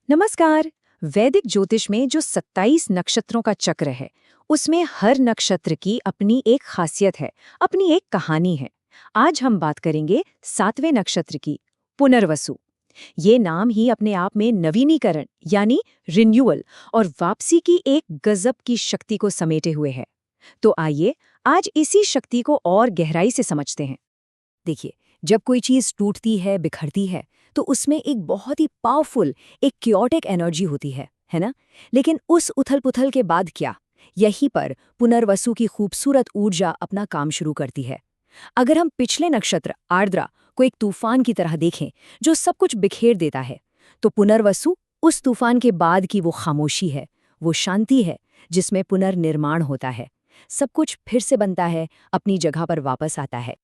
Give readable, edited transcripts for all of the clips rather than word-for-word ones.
नमस्कार। वैदिक ज्योतिष में जो 27 नक्षत्रों का चक्र है, उसमें हर नक्षत्र की अपनी एक खासियत है, अपनी एक कहानी है। आज हम बात करेंगे 7वें नक्षत्र की, पुनर्वसु। ये नाम ही अपने आप में नवीनीकरण यानी रिन्यूअल और वापसी की एक गजब की शक्ति को समेटे हुए है। तो आइए आज इसी शक्ति को और गहराई से समझते हैं। देखिए, जब कोई चीज टूटती है, बिखरती है, तो उसमें एक बहुत ही पावरफुल, एक क्योटिक एनर्जी होती है ना? लेकिन उस उथल-पुथल के बाद क्या? यहीं पर पुनर्वसु की खूबसूरत ऊर्जा अपना काम शुरू करती है। अगर हम पिछले नक्षत्र आर्द्रा को एक तूफान की तरह देखें, जो सब कुछ बिखेर देता है, तो पुनर्वसु उस तूफान के बाद की वो खामोशी है, वो शांति है, जिसमें पुनर्निर्माण होता है। सब कुछ फिर से बनता है, अपनी जगह पर वापस आता है।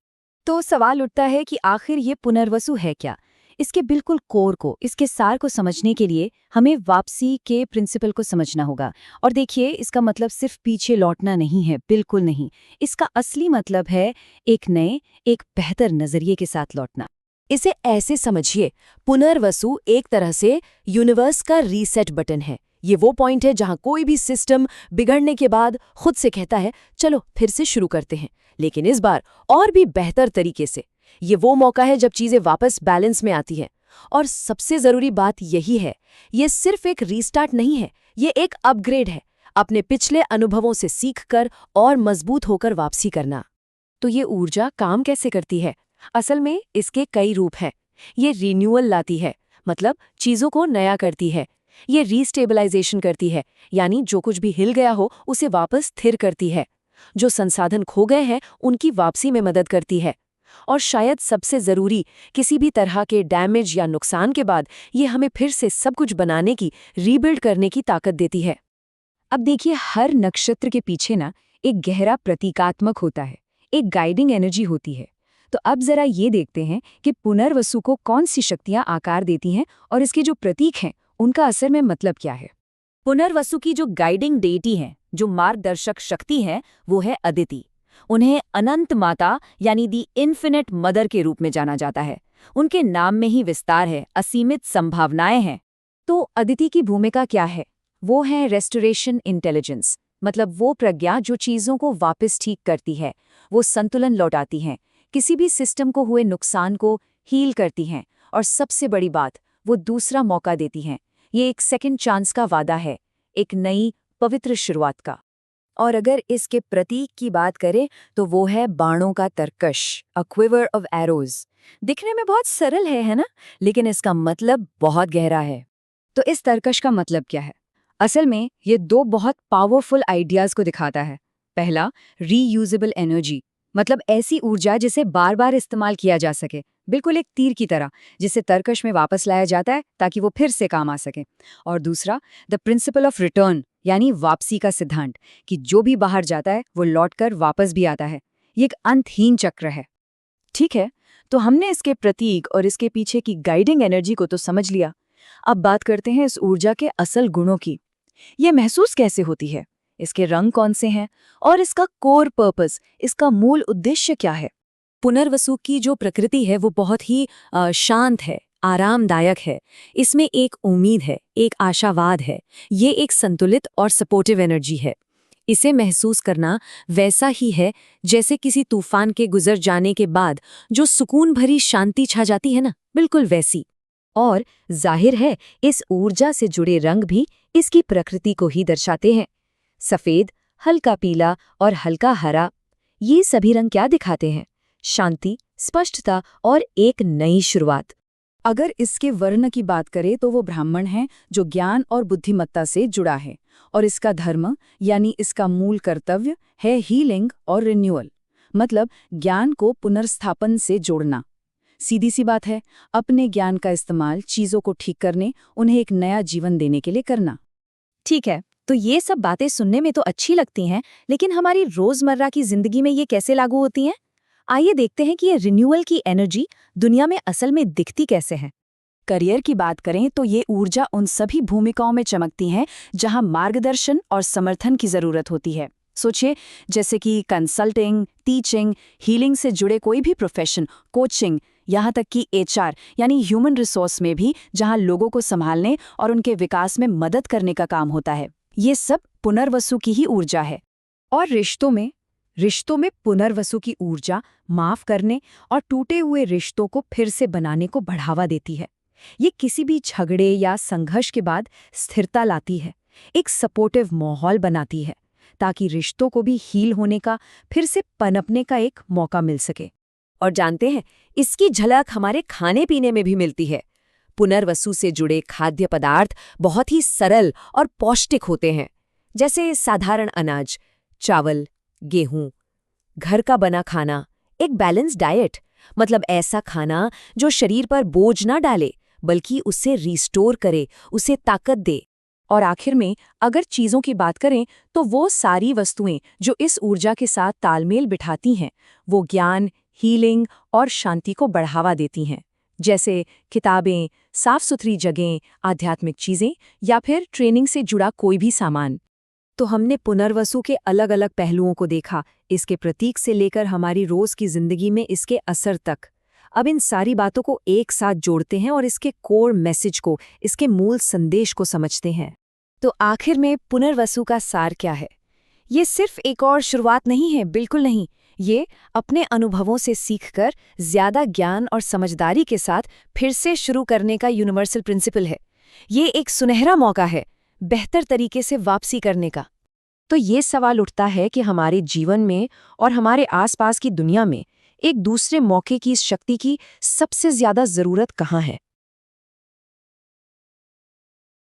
तो सवाल उठता है कि आखिर ये पुनर्वसु है क्या? इसके बिल्कुल कोर को, इसके सार को समझने के लिए हमें वापसी के प्रिंसिपल को समझना होगा। और देखिए, इसका मतलब सिर्फ पीछे लौटना नहीं है, बिल्कुल नहीं। इसका असली मतलब है एक नए, एक बेहतर नजरिए के साथ लौटना। इसे ऐसे समझिए, पुनर्वसु एक तरह से यूनिवर्स का रीसेट बटन है। ये वो पॉइंट है जहां कोई भी सिस्टम बिगड़ने के बाद खुद से कहता है, चलो फिर से शुरू करते हैं, लेकिन इस बार और भी बेहतर तरीके से। ये वो मौका है जब चीजें वापस बैलेंस में आती हैं। और सबसे जरूरी बात यही है, ये सिर्फ एक रीस्टार्ट नहीं है, ये एक अपग्रेड है। अपने पिछले अनुभवों से सीखकर और मजबूत होकर वापसी करना। तो ये ऊर्जा काम कैसे करती है? असल में इसके कई रूप हैं। ये रिन्यूअल लाती है, मतलब चीजों को नया करती है। ये रीस्टेबलाइजेशन करती है, यानी जो कुछ भी हिल गया हो उसे वापस स्थिर करती है। जो संसाधन खो गए हैं उनकी वापसी में मदद करती है। और शायद सबसे जरूरी, किसी भी तरह के डैमेज या नुकसान के बाद ये हमें फिर से सब कुछ बनाने की, रीबिल्ड करने की ताकत देती है। अब देखिए, हर नक्षत्र के पीछे ना एक गहरा प्रतीकात्मक होता है, एक गाइडिंग एनर्जी होती है। तो अब जरा ये देखते हैं कि पुनर्वसु को कौन सी शक्तियां आकार देती हैं और इसके जो प्रतीक हैं उनका असल में मतलब क्या है। पुनर्वसु की जो गाइडिंग डेटी है, जो मार्गदर्शक शक्ति है, वो है अदिति। उन्हें अनंत माता यानी दी इन्फिनिट मदर के रूप में जाना जाता है। उनके नाम में ही विस्तार है, असीमित संभावनाएं हैं। तो अदिति की भूमिका क्या है? वो है रेस्टोरेशन इंटेलिजेंस, मतलब वो प्रज्ञा जो चीज़ों को वापस ठीक करती है, वो संतुलन लौटाती हैं, किसी भी सिस्टम को हुए नुकसान को हील करती हैं, और सबसे बड़ी बात, वो दूसरा मौका देती हैं। ये एक सेकंड चांस का वादा है, एक नई पवित्र शुरुआत का। और अगर इसके प्रतीक की बात करें तो वो है बाणों का तरकश, अ क्विवर ऑफ एरोज। दिखने में बहुत सरल है ना? लेकिन इसका मतलब बहुत गहरा है। तो इस तरकश का मतलब क्या है? असल में ये दो बहुत पावरफुल आइडियाज को दिखाता है। पहला, रीयूजेबल एनर्जी, मतलब ऐसी ऊर्जा जिसे बार बार इस्तेमाल किया जा सके, बिल्कुल एक तीर की तरह, जिसे तरकश में वापस लाया जाता है ताकि वो फिर से काम आ सके। और दूसरा, द प्रिंसिपल ऑफ रिटर्न, यानी वापसी का सिद्धांत, कि जो भी बाहर जाता है वो लौटकर वापस भी आता है। ये एक अंतहीन चक्र है। ठीक है, तो हमने इसके प्रतीक और इसके पीछे की गाइडिंग एनर्जी को तो समझ लिया। अब बात करते हैं इस ऊर्जा के असल गुणों की। ये महसूस कैसे होती है, इसके रंग कौन से हैं, और इसका कोर पर्पस, इसका मूल उद्देश्य क्या है। पुनर्वसु की जो प्रकृति है वो बहुत ही शांत है, आरामदायक है। इसमें एक उम्मीद है, एक आशावाद है। ये एक संतुलित और सपोर्टिव एनर्जी है। इसे महसूस करना वैसा ही है जैसे किसी तूफान के गुजर जाने के बाद जो सुकून भरी शांति छा जाती है ना, बिल्कुल वैसी। और जाहिर है, इस ऊर्जा से जुड़े रंग भी इसकी प्रकृति को ही दर्शाते हैं। सफेद, हल्का पीला और हल्का हरा, ये सभी रंग क्या दिखाते हैं? शांति, स्पष्टता और एक नई शुरुआत। अगर इसके वर्ण की बात करें तो वो ब्राह्मण है, जो ज्ञान और बुद्धिमत्ता से जुड़ा है, और इसका धर्म यानी इसका मूल कर्तव्य है हीलिंग और रिन्यूअल, मतलब ज्ञान को पुनर्स्थापन से जोड़ना। सीधी सी बात है, अपने ज्ञान का इस्तेमाल चीजों को ठीक करने, उन्हें एक नया जीवन देने के लिए करना। ठीक है, तो ये सब बातें सुनने में तो अच्छी लगती हैं, लेकिन हमारी रोजमर्रा की जिंदगी में ये कैसे लागू होती हैं? आइए देखते हैं कि ये रिन्यूअल की एनर्जी दुनिया में असल में दिखती कैसे है। करियर की बात करें तो ये ऊर्जा उन सभी भूमिकाओं में चमकती है जहां मार्गदर्शन और समर्थन की जरूरत होती है। सोचिए, जैसे कि कंसल्टिंग, टीचिंग, हीलिंग से जुड़े कोई भी प्रोफेशन, कोचिंग, यहाँ तक कि HR यानी ह्यूमन रिसोर्स में भी, जहाँ लोगों को संभालने और उनके विकास में मदद करने का काम होता है। ये सब पुनर्वसु की ही ऊर्जा है। और रिश्तों में पुनर्वसु की ऊर्जा माफ करने और टूटे हुए रिश्तों को फिर से बनाने को बढ़ावा देती है। ये किसी भी झगड़े या संघर्ष के बाद स्थिरता लाती है, एक सपोर्टिव माहौल बनाती है, ताकि रिश्तों को भी हील होने का, फिर से पनपने का एक मौका मिल सके। और जानते हैं, इसकी झलक हमारे खाने पीने में भी मिलती है। पुनर्वसु से जुड़े खाद्य पदार्थ बहुत ही सरल और पौष्टिक होते हैं, जैसे साधारण अनाज, चावल, गेहूं, घर का बना खाना, एक बैलेंस डाइट, मतलब ऐसा खाना जो शरीर पर बोझ ना डाले बल्कि उसे रिस्टोर करे, उसे ताकत दे। और आखिर में अगर चीज़ों की बात करें तो वो सारी वस्तुएं जो इस ऊर्जा के साथ तालमेल बिठाती हैं, वो ज्ञान, हीलिंग और शांति को बढ़ावा देती हैं, जैसे किताबें, साफ सुथरी जगहें, आध्यात्मिक चीज़ें या फिर ट्रेनिंग से जुड़ा कोई भी सामान। तो हमने पुनर्वसु के अलग अलग पहलुओं को देखा, इसके प्रतीक से लेकर हमारी रोज की जिंदगी में इसके असर तक। अब इन सारी बातों को एक साथ जोड़ते हैं और इसके कोर मैसेज को, इसके मूल संदेश को समझते हैं। तो आखिर में पुनर्वसु का सार क्या है? ये सिर्फ एक और शुरुआत नहीं है, बिल्कुल नहीं। ये अपने अनुभवों से सीखकर ज्यादा ज्ञान और समझदारी के साथ फिर से शुरू करने का यूनिवर्सल प्रिंसिपल है। ये एक सुनहरा मौका है बेहतर तरीके से वापसी करने का। तो ये सवाल उठता है कि हमारे जीवन में और हमारे आसपास की दुनिया में एक दूसरे मौके की इस शक्ति की सबसे ज्यादा जरूरत कहाँ है?